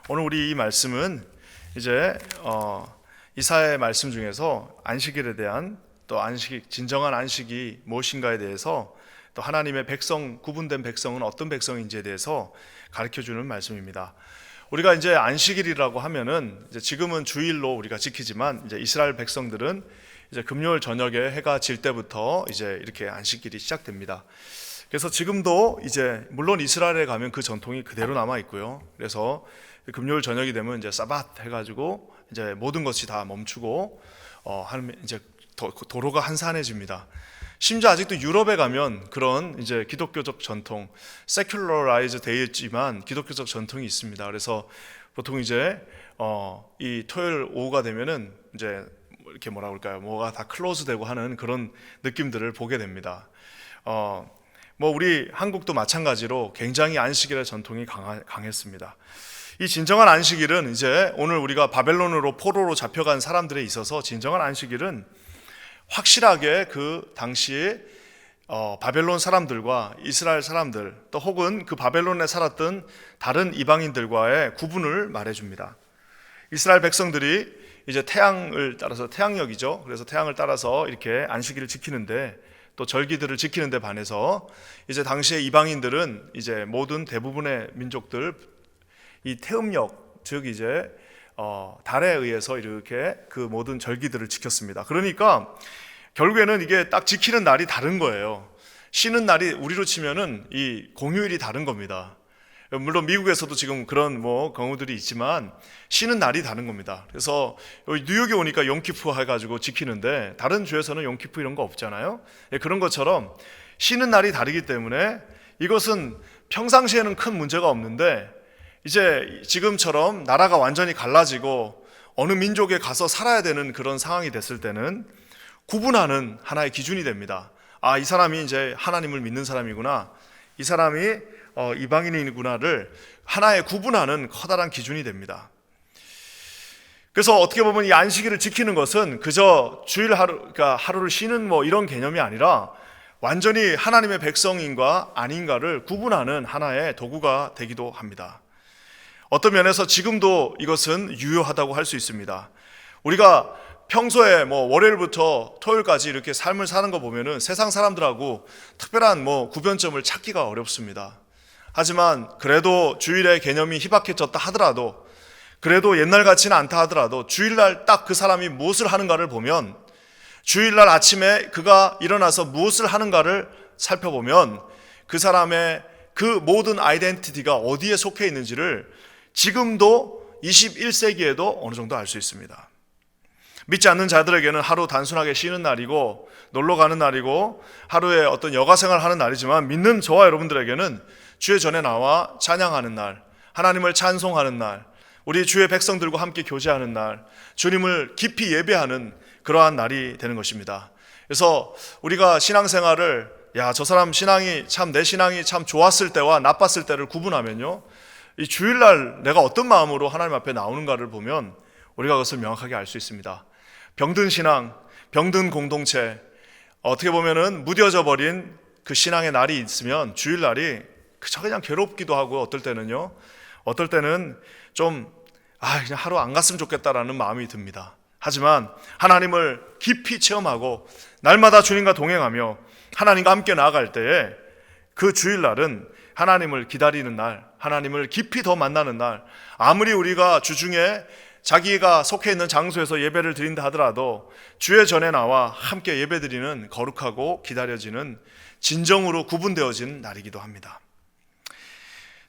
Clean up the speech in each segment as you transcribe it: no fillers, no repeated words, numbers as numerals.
오늘 우리 이 말씀은 이제 이사야의 말씀 중에서 안식일에 대한 또 진정한 안식이 무엇인가에 대해서 또 하나님의 백성, 구분된 백성은 어떤 백성인지에 대해서 가르쳐 주는 말씀입니다. 우리가 이제 안식일이라고 하면은 이제 지금은 주일로 우리가 지키지만 이제 이스라엘 백성들은 이제 금요일 저녁에 해가 질 때부터 이제 이렇게 안식일이 시작됩니다. 그래서 지금도 이제 물론 이스라엘에 가면 그 전통이 그대로 남아 있고요. 그래서 금요일 저녁이 되면 이제 사밧 해가지고 이제 모든 것이 다 멈추고 이제 도로가 한산해집니다. 심지어 아직도 유럽에 가면 그런 이제 기독교적 전통, 세큘러라이즈 되어 있지만 기독교적 전통이 있습니다. 그래서 보통 이제 이 토요일 오후가 되면은 이제 이렇게 뭐라 그럴까요? 뭐가 다 클로즈되고 하는 그런 느낌들을 보게 됩니다. 우리 한국도 마찬가지로 굉장히 안식일의 전통이 강했습니다. 이 진정한 안식일은 이제 오늘 우리가 바벨론으로 포로로 잡혀간 사람들에 있어서 진정한 안식일은 확실하게 그 당시에 바벨론 사람들과 이스라엘 사람들 또 혹은 그 바벨론에 살았던 다른 이방인들과의 구분을 말해줍니다. 이스라엘 백성들이 이제 태양을 따라서 태양력이죠. 그래서 태양을 따라서 이렇게 안식일을 지키는데 또 절기들을 지키는데 반해서 이제 당시의 이방인들은 이제 모든 대부분의 민족들 이 태음력 즉 이제 달에 의해서 이렇게 그 모든 절기들을 지켰습니다. 그러니까 결국에는 이게 딱 지키는 날이 다른 거예요. 쉬는 날이 우리로 치면은 이 공휴일이 다른 겁니다. 물론 미국에서도 지금 그런 경우들이 있지만 쉬는 날이 다른 겁니다. 그래서 뉴욕에 오니까 용키프 해가지고 지키는데 다른 주에서는 용키프 이런 거 없잖아요. 그런 것처럼 쉬는 날이 다르기 때문에 이것은 평상시에는 큰 문제가 없는데 이제 지금처럼 나라가 완전히 갈라지고 어느 민족에 가서 살아야 되는 그런 상황이 됐을 때는 구분하는 하나의 기준이 됩니다. 아, 이 사람이 이제 하나님을 믿는 사람이구나, 이 사람이 이방인이구나를 하나의 구분하는 커다란 기준이 됩니다. 그래서 어떻게 보면 이 안식일을 지키는 것은 그저 주일 하루, 그러니까 하루를 쉬는 이런 개념이 아니라 완전히 하나님의 백성인가 아닌가를 구분하는 하나의 도구가 되기도 합니다. 어떤 면에서 지금도 이것은 유효하다고 할 수 있습니다. 우리가 평소에 월요일부터 토요일까지 이렇게 삶을 사는 거 보면은 세상 사람들하고 특별한 구변점을 찾기가 어렵습니다. 하지만 그래도 주일의 개념이 희박해졌다 하더라도, 그래도 옛날 같지는 않다 하더라도 주일날 딱 그 사람이 무엇을 하는가를 보면, 주일날 아침에 그가 일어나서 무엇을 하는가를 살펴보면 그 사람의 그 모든 아이덴티티가 어디에 속해 있는지를 지금도 21세기에도 어느 정도 알 수 있습니다. 믿지 않는 자들에게는 하루 단순하게 쉬는 날이고 놀러 가는 날이고 하루에 어떤 여가 생활을 하는 날이지만, 믿는 저와 여러분들에게는 주의 전에 나와 찬양하는 날, 하나님을 찬송하는 날, 우리 주의 백성들과 함께 교제하는 날, 주님을 깊이 예배하는 그러한 날이 되는 것입니다. 그래서 우리가 신앙생활을 저 사람 신앙이 참, 내 신앙이 참 좋았을 때와 나빴을 때를 구분하면요, 이 주일날 내가 어떤 마음으로 하나님 앞에 나오는가를 보면 우리가 그것을 명확하게 알 수 있습니다. 병든 신앙, 병든 공동체, 어떻게 보면은 무뎌져 버린 그 신앙의 날이 있으면 주일날이 그저 그냥 괴롭기도 하고, 어떨 때는 좀 그냥 하루 안 갔으면 좋겠다라는 마음이 듭니다. 하지만 하나님을 깊이 체험하고 날마다 주님과 동행하며 하나님과 함께 나아갈 때에 그 주일날은 하나님을 기다리는 날, 하나님을 깊이 더 만나는 날, 아무리 우리가 주중에 자기가 속해 있는 장소에서 예배를 드린다 하더라도 주의 전에 나와 함께 예배드리는 거룩하고 기다려지는 진정으로 구분되어진 날이기도 합니다.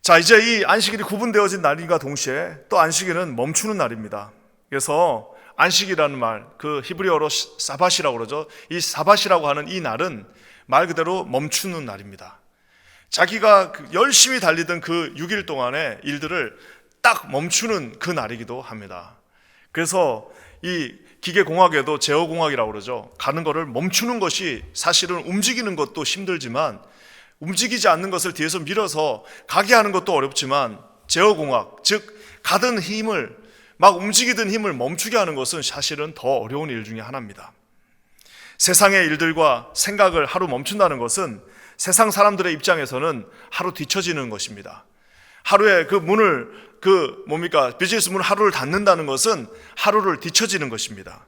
자, 이제 이 안식일이 구분되어진 날인가 동시에 또 안식일은 멈추는 날입니다. 그래서 안식이라는 말, 그 히브리어로 사밧이라고 그러죠. 이 사밧이라고 하는 이 날은 말 그대로 멈추는 날입니다. 자기가 열심히 달리던 그 6일 동안의 일들을 딱 멈추는 그 날이기도 합니다. 그래서 이 기계공학에도 제어공학이라고 그러죠. 가는 거를 멈추는 것이 사실은 움직이는 것도 힘들지만, 움직이지 않는 것을 뒤에서 밀어서 가게 하는 것도 어렵지만, 제어공학, 즉 가던 힘을, 막 움직이던 힘을 멈추게 하는 것은 사실은 더 어려운 일 중에 하나입니다. 세상의 일들과 생각을 하루 멈춘다는 것은 세상 사람들의 입장에서는 하루 뒤처지는 것입니다. 하루에 그 문을 비즈니스 문 하루를 닫는다는 것은 하루를 뒤처지는 것입니다.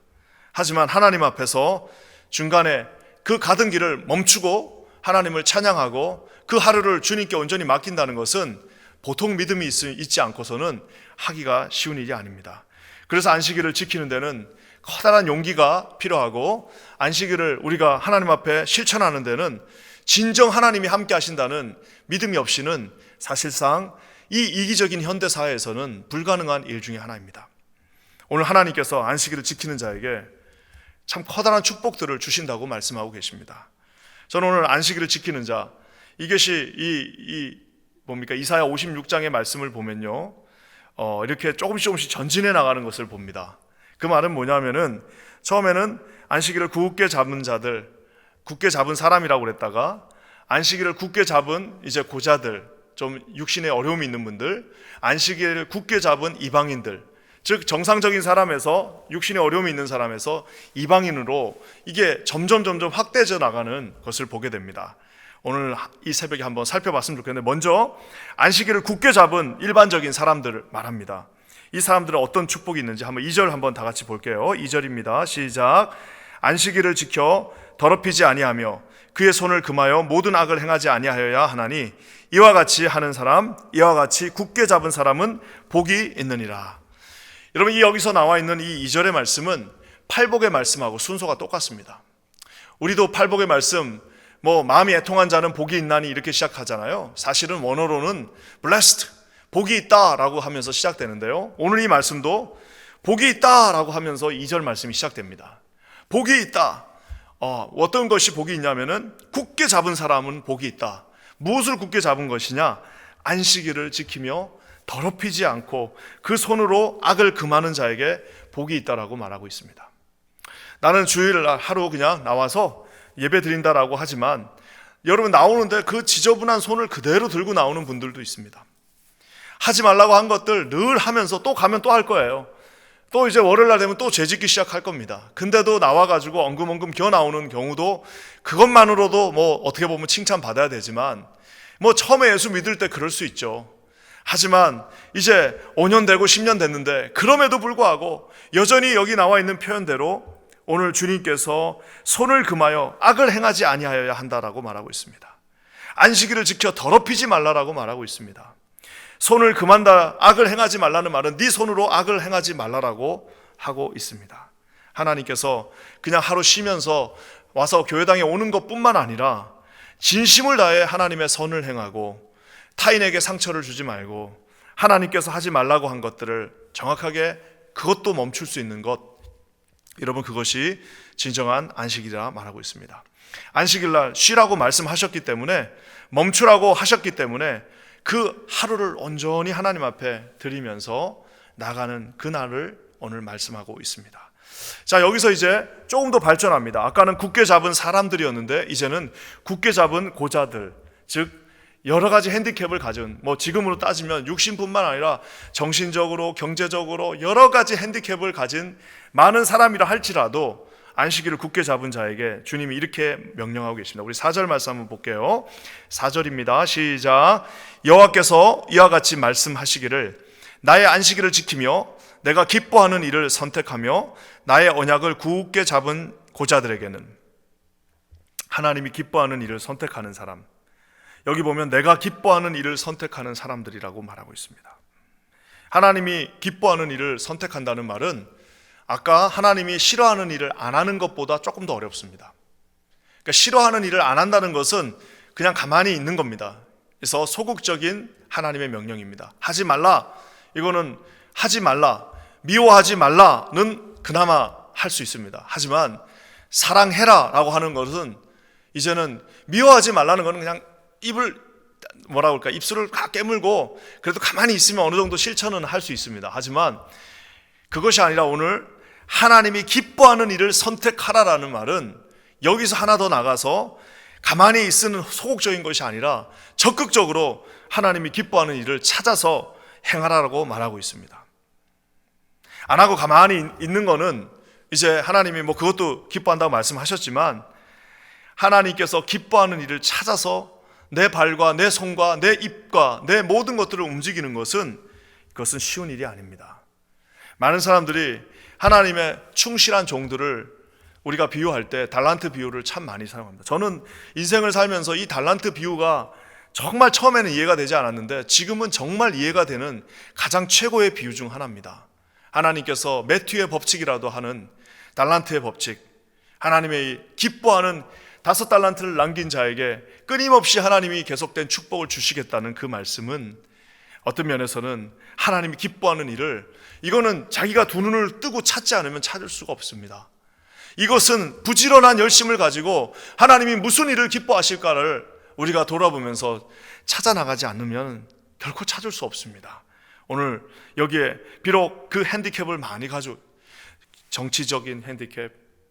하지만 하나님 앞에서 중간에 그 가던 길을 멈추고 하나님을 찬양하고 그 하루를 주님께 온전히 맡긴다는 것은 보통 믿음이 있지 않고서는 하기가 쉬운 일이 아닙니다. 그래서 안식일을 지키는 데는 커다란 용기가 필요하고, 안식일을 우리가 하나님 앞에 실천하는 데는 진정 하나님이 함께 하신다는 믿음이 없이는 사실상 이 이기적인 현대사회에서는 불가능한 일 중에 하나입니다. 오늘 하나님께서 안식일을 지키는 자에게 참 커다란 축복들을 주신다고 말씀하고 계십니다. 저는 오늘 안식일을 지키는 자, 이것이 이사야 56장의 말씀을 보면요, 이렇게 조금씩 전진해 나가는 것을 봅니다. 그 말은 뭐냐면은, 처음에는 안식일을 굳게 잡은 자들, 굳게 잡은 사람이라고 그랬다가, 안식일을 굳게 잡은 이제 고자들, 좀 육신에 어려움이 있는 분들, 안식일을 굳게 잡은 이방인들, 즉 정상적인 사람에서, 육신에 어려움이 있는 사람에서 이방인으로 이게 점점 확대져 나가는 것을 보게 됩니다. 오늘 이 새벽에 한번 살펴봤으면 좋겠는데, 먼저 안식일을 굳게 잡은 일반적인 사람들을 말합니다. 이 사람들은 어떤 축복이 있는지 한번 2절 한번 다 같이 볼게요. 2절입니다. 시작. 안식일을 지켜 더럽히지 아니하며 그의 손을 금하여 모든 악을 행하지 아니하여야 하나니 이와 같이 하는 사람, 이와 같이 굳게 잡은 사람은 복이 있느니라. 여러분, 여기서 나와 있는 이 2절의 말씀은 팔복의 말씀하고 순서가 똑같습니다. 우리도 팔복의 말씀, 마음이 애통한 자는 복이 있나니 이렇게 시작하잖아요. 사실은 원어로는 blessed, 복이 있다라고 하면서 시작되는데요, 오늘 이 말씀도 복이 있다라고 하면서 2절 말씀이 시작됩니다. 복이 있다. 어떤 것이 복이 있냐면은 굳게 잡은 사람은 복이 있다. 무엇을 굳게 잡은 것이냐? 안식일을 지키며 더럽히지 않고 그 손으로 악을 금하는 자에게 복이 있다라고 말하고 있습니다. 나는 주일날 하루 그냥 나와서 예배 드린다라고 하지만, 여러분 나오는데 그 지저분한 손을 그대로 들고 나오는 분들도 있습니다. 하지 말라고 한 것들 늘 하면서 또 가면 또 할 거예요. 또 이제 월요일날 되면 또 죄짓기 시작할 겁니다. 근데도 나와가지고 엉금엉금 기어 나오는 경우도, 그것만으로도 어떻게 보면 칭찬받아야 되지만, 처음에 예수 믿을 때 그럴 수 있죠. 하지만 이제 5년 되고 10년 됐는데 그럼에도 불구하고 여전히 여기 나와 있는 표현대로 오늘 주님께서 손을 금하여 악을 행하지 아니하여야 한다라고 말하고 있습니다. 안식일을 지켜 더럽히지 말라라고 말하고 있습니다. 손을 금한다, 악을 행하지 말라는 말은 네 손으로 악을 행하지 말라라고 하고 있습니다. 하나님께서 그냥 하루 쉬면서 와서 교회당에 오는 것뿐만 아니라 진심을 다해 하나님의 선을 행하고 타인에게 상처를 주지 말고 하나님께서 하지 말라고 한 것들을 정확하게 그것도 멈출 수 있는 것, 여러분 그것이 진정한 안식일이라 말하고 있습니다. 안식일날 쉬라고 말씀하셨기 때문에, 멈추라고 하셨기 때문에 그 하루를 온전히 하나님 앞에 드리면서 나가는 그날을 오늘 말씀하고 있습니다. 자, 여기서 이제 조금 더 발전합니다. 아까는 굳게 잡은 사람들이었는데 이제는 굳게 잡은 고자들, 즉 여러 가지 핸디캡을 가진, 지금으로 따지면 육신뿐만 아니라 정신적으로, 경제적으로 여러 가지 핸디캡을 가진 많은 사람이라 할지라도 안식일을 굳게 잡은 자에게 주님이 이렇게 명령하고 계십니다. 우리 4절 말씀 한번 볼게요. 4절입니다. 시작. 여호와께서 이와 같이 말씀하시기를 나의 안식일을 지키며 내가 기뻐하는 일을 선택하며 나의 언약을 굳게 잡은 고자들에게는, 하나님이 기뻐하는 일을 선택하는 사람, 여기 보면 내가 기뻐하는 일을 선택하는 사람들이라고 말하고 있습니다. 하나님이 기뻐하는 일을 선택한다는 말은 아까 하나님이 싫어하는 일을 안 하는 것보다 조금 더 어렵습니다. 그러니까 싫어하는 일을 안 한다는 것은 그냥 가만히 있는 겁니다. 그래서 소극적인 하나님의 명령입니다. 하지 말라, 이거는 하지 말라, 미워하지 말라는 그나마 할 수 있습니다. 하지만 사랑해라 라고 하는 것은, 이제는 미워하지 말라는 것은 그냥 입술을 깨물고 그래도 가만히 있으면 어느 정도 실천은 할 수 있습니다. 하지만 그것이 아니라 오늘 하나님이 기뻐하는 일을 선택하라라는 말은 여기서 하나 더 나가서 가만히 있는 소극적인 것이 아니라 적극적으로 하나님이 기뻐하는 일을 찾아서 행하라고 말하고 있습니다. 안 하고 가만히 있는 거는 이제 하나님이 그것도 기뻐한다고 말씀하셨지만, 하나님께서 기뻐하는 일을 찾아서 내 발과 내 손과 내 입과 내 모든 것들을 움직이는 것은 그것은 쉬운 일이 아닙니다. 많은 사람들이 하나님의 충실한 종들을 우리가 비유할 때 달란트 비유를 참 많이 사용합니다. 저는 인생을 살면서 이 달란트 비유가 정말 처음에는 이해가 되지 않았는데 지금은 정말 이해가 되는 가장 최고의 비유 중 하나입니다. 하나님께서 매튜의 법칙이라도 하는 달란트의 법칙, 하나님의 기뻐하는 5달란트를 남긴 자에게 끊임없이 하나님이 계속된 축복을 주시겠다는 그 말씀은 어떤 면에서는 하나님이 기뻐하는 일을, 이거는 자기가 두 눈을 뜨고 찾지 않으면 찾을 수가 없습니다. 이것은 부지런한 열심을 가지고 하나님이 무슨 일을 기뻐하실까를 우리가 돌아보면서 찾아나가지 않으면 결코 찾을 수 없습니다. 오늘 여기에 비록 그 핸디캡을 많이 가지고, 정치적인 핸디캡,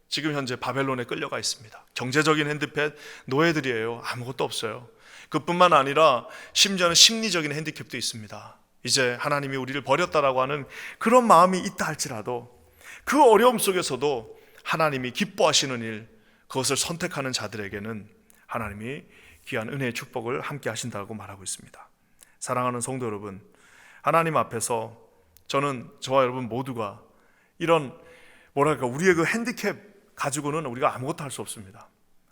지금 현재 바벨론에 끌려가 있습니다. 경제적인 핸디캡, 노예들이에요. 아무것도 없어요. 그뿐만 아니라 심지어는 심리적인 핸디캡도 있습니다. 이제 하나님이 우리를 버렸다라고 하는 그런 마음이 있다 할지라도 그 어려움 속에서도 하나님이 기뻐하시는 일, 그것을 선택하는 자들에게는 하나님이 귀한 은혜의 축복을 함께 하신다고 말하고 있습니다. 사랑하는 성도 여러분, 하나님 앞에서 저는 저와 여러분 모두가 이런 우리의 그 핸디캡 가지고는 우리가 아무것도 할 수 없습니다.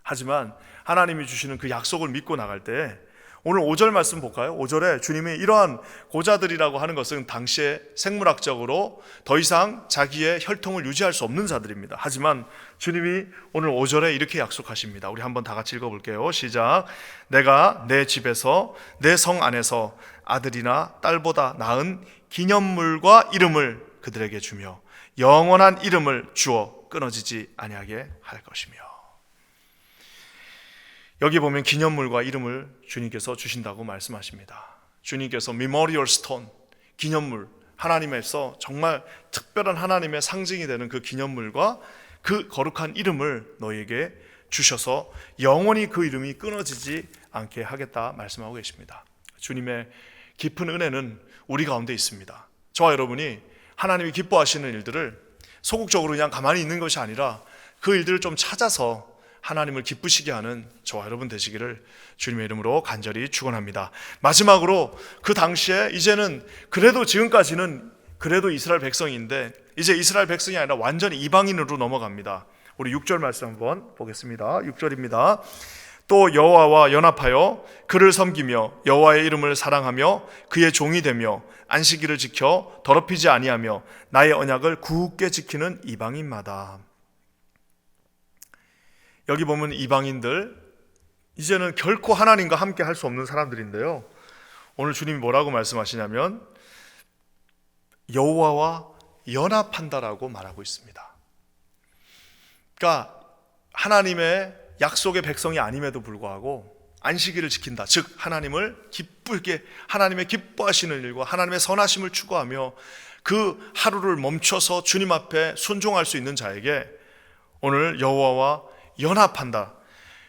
하지만 하나님이 주시는 그 약속을 믿고 나갈 때, 오늘 5절 말씀 볼까요? 5절에 주님이 이러한 고자들이라고 하는 것은 당시에 생물학적으로 더 이상 자기의 혈통을 유지할 수 없는 자들입니다. 하지만 주님이 오늘 5절에 이렇게 약속하십니다. 우리 한번 다 같이 읽어볼게요. 시작. 내가 내 집에서 내 성 안에서 아들이나 딸보다 나은 기념물과 이름을 그들에게 주며 영원한 이름을 주어 끊어지지 아니하게 할 것이며. 여기 보면 기념물과 이름을 주님께서 주신다고 말씀하십니다. 주님께서 메모리얼 스톤, 기념물, 하나님에서 정말 특별한 하나님의 상징이 되는 그 기념물과 그 거룩한 이름을 너희에게 주셔서 영원히 그 이름이 끊어지지 않게 하겠다 말씀하고 계십니다. 주님의 깊은 은혜는 우리 가운데 있습니다. 저와 여러분이 하나님이 기뻐하시는 일들을 소극적으로 그냥 가만히 있는 것이 아니라 그 일들을 좀 찾아서 하나님을 기쁘시게 하는 저와 여러분 되시기를 주님의 이름으로 간절히 축원합니다. 마지막으로 그 당시에 이제는 그래도 지금까지는 그래도 이스라엘 백성인데 이제 이스라엘 백성이 아니라 완전히 이방인으로 넘어갑니다. 우리 6절 말씀 한번 보겠습니다. 6절입니다. 또 여호와와 연합하여 그를 섬기며 여호와의 이름을 사랑하며 그의 종이 되며 안식일을 지켜 더럽히지 아니하며 나의 언약을 굳게 지키는 이방인마다. 여기 보면 이방인들, 이제는 결코 하나님과 함께 할 수 없는 사람들인데요, 오늘 주님이 뭐라고 말씀하시냐면 여호와와 연합한다라고 말하고 있습니다. 그러니까 하나님의 약속의 백성이 아님에도 불구하고 안식일을 지킨다, 즉 하나님을 기쁘게, 하나님의 기뻐하시는 일과 하나님의 선하심을 추구하며 그 하루를 멈춰서 주님 앞에 순종할 수 있는 자에게 오늘 여호와와 연합한다.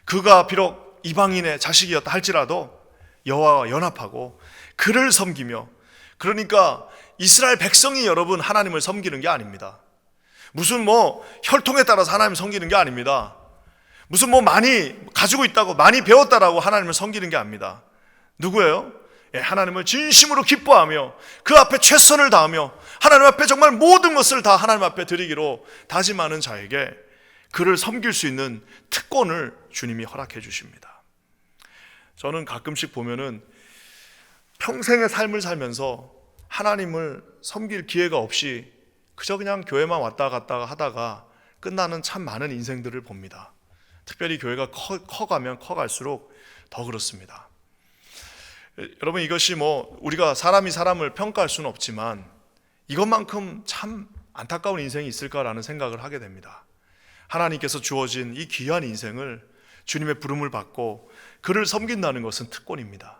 그가 비록 이방인의 자식이었다 할지라도 여호와와 연합하고 그를 섬기며, 그러니까 이스라엘 백성이 여러분 하나님을 섬기는 게 아닙니다. 무슨 혈통에 따라서 하나님을 섬기는 게 아닙니다. 무슨 많이 가지고 있다고, 많이 배웠다라고 하나님을 섬기는 게 아닙니다. 누구예요? 하나님을 진심으로 기뻐하며 그 앞에 최선을 다하며 하나님 앞에 정말 모든 것을 다 하나님 앞에 드리기로 다짐하는 자에게 그를 섬길 수 있는 특권을 주님이 허락해 주십니다. 저는 가끔씩 보면은 평생의 삶을 살면서 하나님을 섬길 기회가 없이 그저 그냥 교회만 왔다 갔다 하다가 끝나는 참 많은 인생들을 봅니다. 특별히 교회가 커가면 커갈수록 더 그렇습니다. 여러분, 이것이 우리가 사람이 사람을 평가할 수는 없지만 이것만큼 참 안타까운 인생이 있을까라는 생각을 하게 됩니다. 하나님께서 주어진 이 귀한 인생을 주님의 부름을 받고 그를 섬긴다는 것은 특권입니다.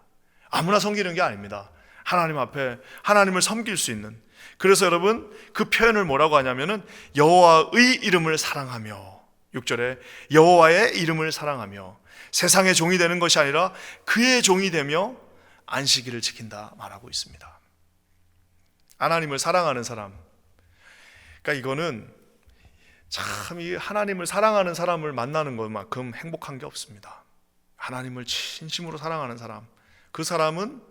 아무나 섬기는 게 아닙니다. 하나님 앞에 하나님을 섬길 수 있는, 그래서 여러분 그 표현을 뭐라고 하냐면은 여호와의 이름을 사랑하며, 6절에 여호와의 이름을 사랑하며 세상의 종이 되는 것이 아니라 그의 종이 되며 안식일을 지킨다 말하고 있습니다. 하나님을 사랑하는 사람, 그러니까 이거는 참 이 하나님을 사랑하는 사람을 만나는 것만큼 행복한 게 없습니다. 하나님을 진심으로 사랑하는 사람, 그 사람은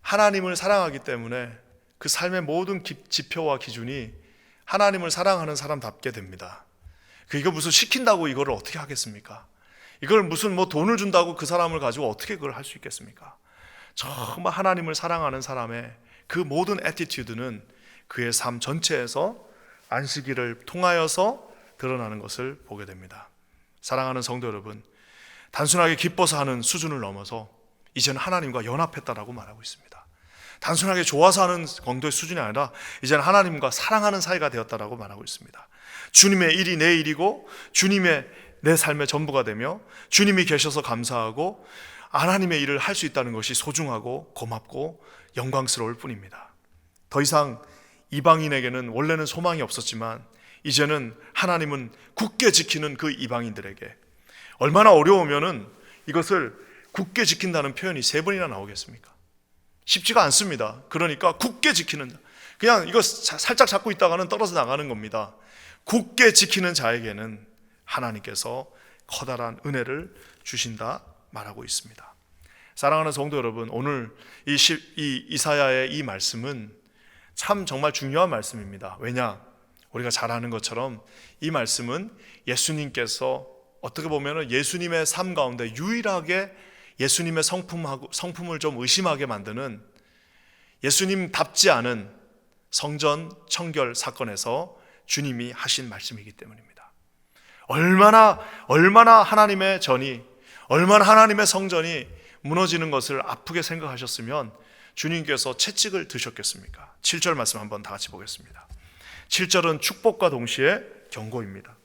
하나님을 사랑하기 때문에 그 삶의 모든 지표와 기준이 하나님을 사랑하는 사람답게 됩니다. 이거 무슨 시킨다고 이거를 어떻게 하겠습니까? 이걸 무슨 돈을 준다고 그 사람을 가지고 어떻게 그걸 할 수 있겠습니까? 정말 하나님을 사랑하는 사람의 그 모든 애티튜드는 그의 삶 전체에서 안식일을 통하여서 드러나는 것을 보게 됩니다. 사랑하는 성도 여러분, 단순하게 기뻐서 하는 수준을 넘어서 이제는 하나님과 연합했다라고 말하고 있습니다. 단순하게 좋아서 하는 정도의 수준이 아니라 이제는 하나님과 사랑하는 사이가 되었다라고 말하고 있습니다. 주님의 일이 내 일이고 주님의 내 삶의 전부가 되며 주님이 계셔서 감사하고 하나님의 일을 할 수 있다는 것이 소중하고 고맙고 영광스러울 뿐입니다. 더 이상 이방인에게는 원래는 소망이 없었지만 이제는 하나님은 굳게 지키는 그 이방인들에게 얼마나 어려우면은 이것을 굳게 지킨다는 표현이 3번이나 나오겠습니까? 쉽지가 않습니다. 그러니까 굳게 지키는, 그냥 이거 살짝 잡고 있다가는 떨어져 나가는 겁니다. 굳게 지키는 자에게는 하나님께서 커다란 은혜를 주신다 말하고 있습니다. 사랑하는 성도 여러분, 오늘 이 이사야의 이 말씀은 참 정말 중요한 말씀입니다. 왜냐? 우리가 잘 아는 것처럼 이 말씀은 예수님께서 어떻게 보면 예수님의 삶 가운데 유일하게 예수님의 성품을 좀 의심하게 만드는 예수님답지 않은 성전 청결 사건에서 주님이 하신 말씀이기 때문입니다. 얼마나 하나님의 전이, 얼마나 하나님의 성전이 무너지는 것을 아프게 생각하셨으면 주님께서 채찍을 드셨겠습니까? 7절 말씀 한번 다 같이 보겠습니다. 7절은 축복과 동시에 경고입니다.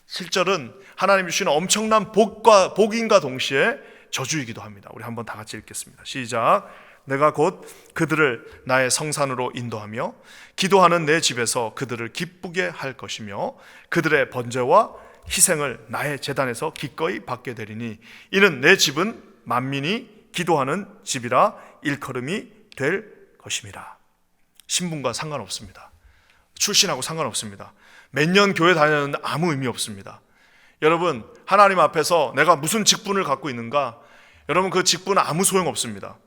7절은 하나님이 주시는 엄청난 복인과 동시에 저주이기도 합니다. 우리 한번 다 같이 읽겠습니다. 시작. 내가 곧 그들을 나의 성산으로 인도하며 기도하는 내 집에서 그들을 기쁘게 할 것이며 그들의 번제와 희생을 나의 제단에서 기꺼이 받게 되리니 이는 내 집은 만민이 기도하는 집이라 일컬음이 될 것임이라. 신분과 상관없습니다. 출신하고 상관없습니다. 몇 년 교회 다녔는데 아무 의미 없습니다. 여러분, 하나님 앞에서 내가 무슨 직분을 갖고 있는가? 여러분, 그 직분은 아무 소용없습니다.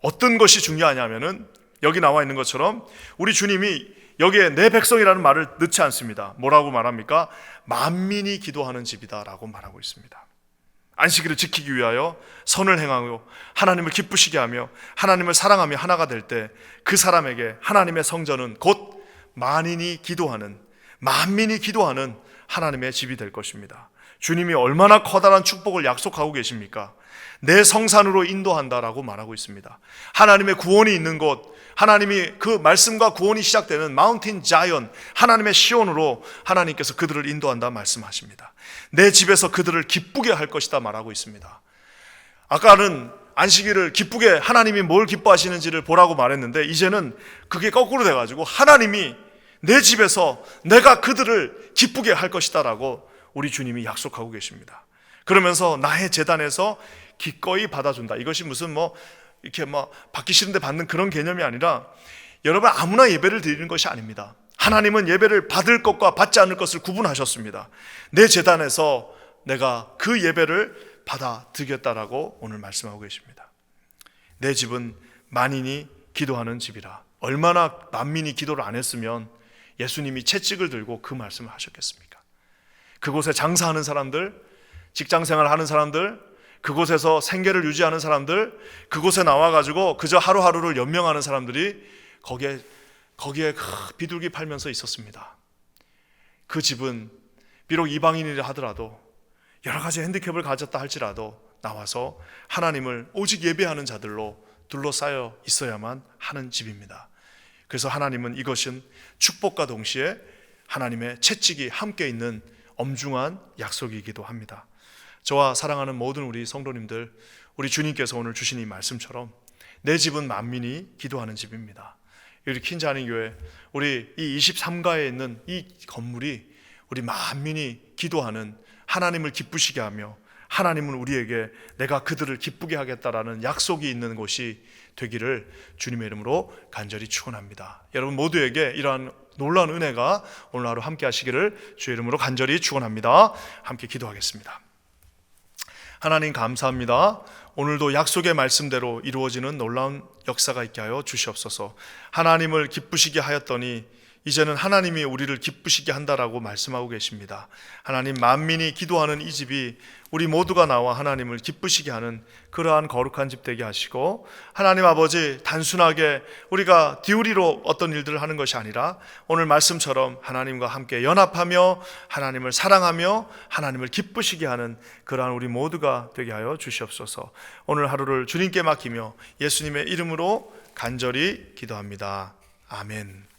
어떤 것이 중요하냐면은 여기 나와 있는 것처럼 우리 주님이 여기에 내 백성이라는 말을 넣지 않습니다. 뭐라고 말합니까? 만민이 기도하는 집이다라고 말하고 있습니다. 안식일을 지키기 위하여 선을 행하고 하나님을 기쁘시게 하며 하나님을 사랑하며 하나가 될 때 그 사람에게 하나님의 성전은 곧 만민이 기도하는 하나님의 집이 될 것입니다. 주님이 얼마나 커다란 축복을 약속하고 계십니까? 내 성산으로 인도한다라고 말하고 있습니다. 하나님의 구원이 있는 곳, 하나님이 그 말씀과 구원이 시작되는 마운틴 자이언, 하나님의 시온으로 하나님께서 그들을 인도한다 말씀하십니다. 내 집에서 그들을 기쁘게 할 것이다 말하고 있습니다. 아까는 안식일을 기쁘게 하나님이 뭘 기뻐하시는지를 보라고 말했는데 이제는 그게 거꾸로 돼가지고 하나님이 내 집에서 내가 그들을 기쁘게 할 것이다 라고 우리 주님이 약속하고 계십니다. 그러면서 나의 제단에서 기꺼이 받아준다. 이것이 무슨 이렇게 받기 싫은데 받는 그런 개념이 아니라 여러분 아무나 예배를 드리는 것이 아닙니다. 하나님은 예배를 받을 것과 받지 않을 것을 구분하셨습니다. 내 제단에서 내가 그 예배를 받아드리겠다라고 오늘 말씀하고 계십니다. 내 집은 만인이 기도하는 집이라. 얼마나 만민이 기도를 안 했으면 예수님이 채찍을 들고 그 말씀을 하셨겠습니까? 그곳에 장사하는 사람들, 직장생활 하는 사람들, 그곳에서 생계를 유지하는 사람들, 그곳에 나와가지고 그저 하루하루를 연명하는 사람들이 거기에 비둘기 팔면서 있었습니다. 그 집은 비록 이방인이라 하더라도 여러 가지 핸디캡을 가졌다 할지라도 나와서 하나님을 오직 예배하는 자들로 둘러싸여 있어야만 하는 집입니다. 그래서 하나님은 이것은 축복과 동시에 하나님의 채찍이 함께 있는 엄중한 약속이기도 합니다. 저와 사랑하는 모든 우리 성도님들, 우리 주님께서 오늘 주신 이 말씀처럼 내 집은 만민이 기도하는 집입니다. 우리 킨자니 교회, 우리 이 23가에 있는 이 건물이 우리 만민이 기도하는, 하나님을 기쁘시게 하며 하나님은 우리에게 내가 그들을 기쁘게 하겠다라는 약속이 있는 곳이 되기를 주님의 이름으로 간절히 축원합니다. 여러분 모두에게 이러한 놀라운 은혜가 오늘 하루 함께 하시기를 주의 이름으로 간절히 축원합니다. 함께 기도하겠습니다. 하나님 감사합니다. 오늘도 약속의 말씀대로 이루어지는 놀라운 역사가 있게 하여 주시옵소서. 하나님을 기쁘시게 하였더니 이제는 하나님이 우리를 기쁘시게 한다라고 말씀하고 계십니다. 하나님, 만민이 기도하는 이 집이 우리 모두가 나와 하나님을 기쁘시게 하는 그러한 거룩한 집 되게 하시고, 하나님 아버지, 단순하게 우리가 디우리로 어떤 일들을 하는 것이 아니라 오늘 말씀처럼 하나님과 함께 연합하며 하나님을 사랑하며 하나님을 기쁘시게 하는 그러한 우리 모두가 되게 하여 주시옵소서. 오늘 하루를 주님께 맡기며 예수님의 이름으로 간절히 기도합니다. 아멘.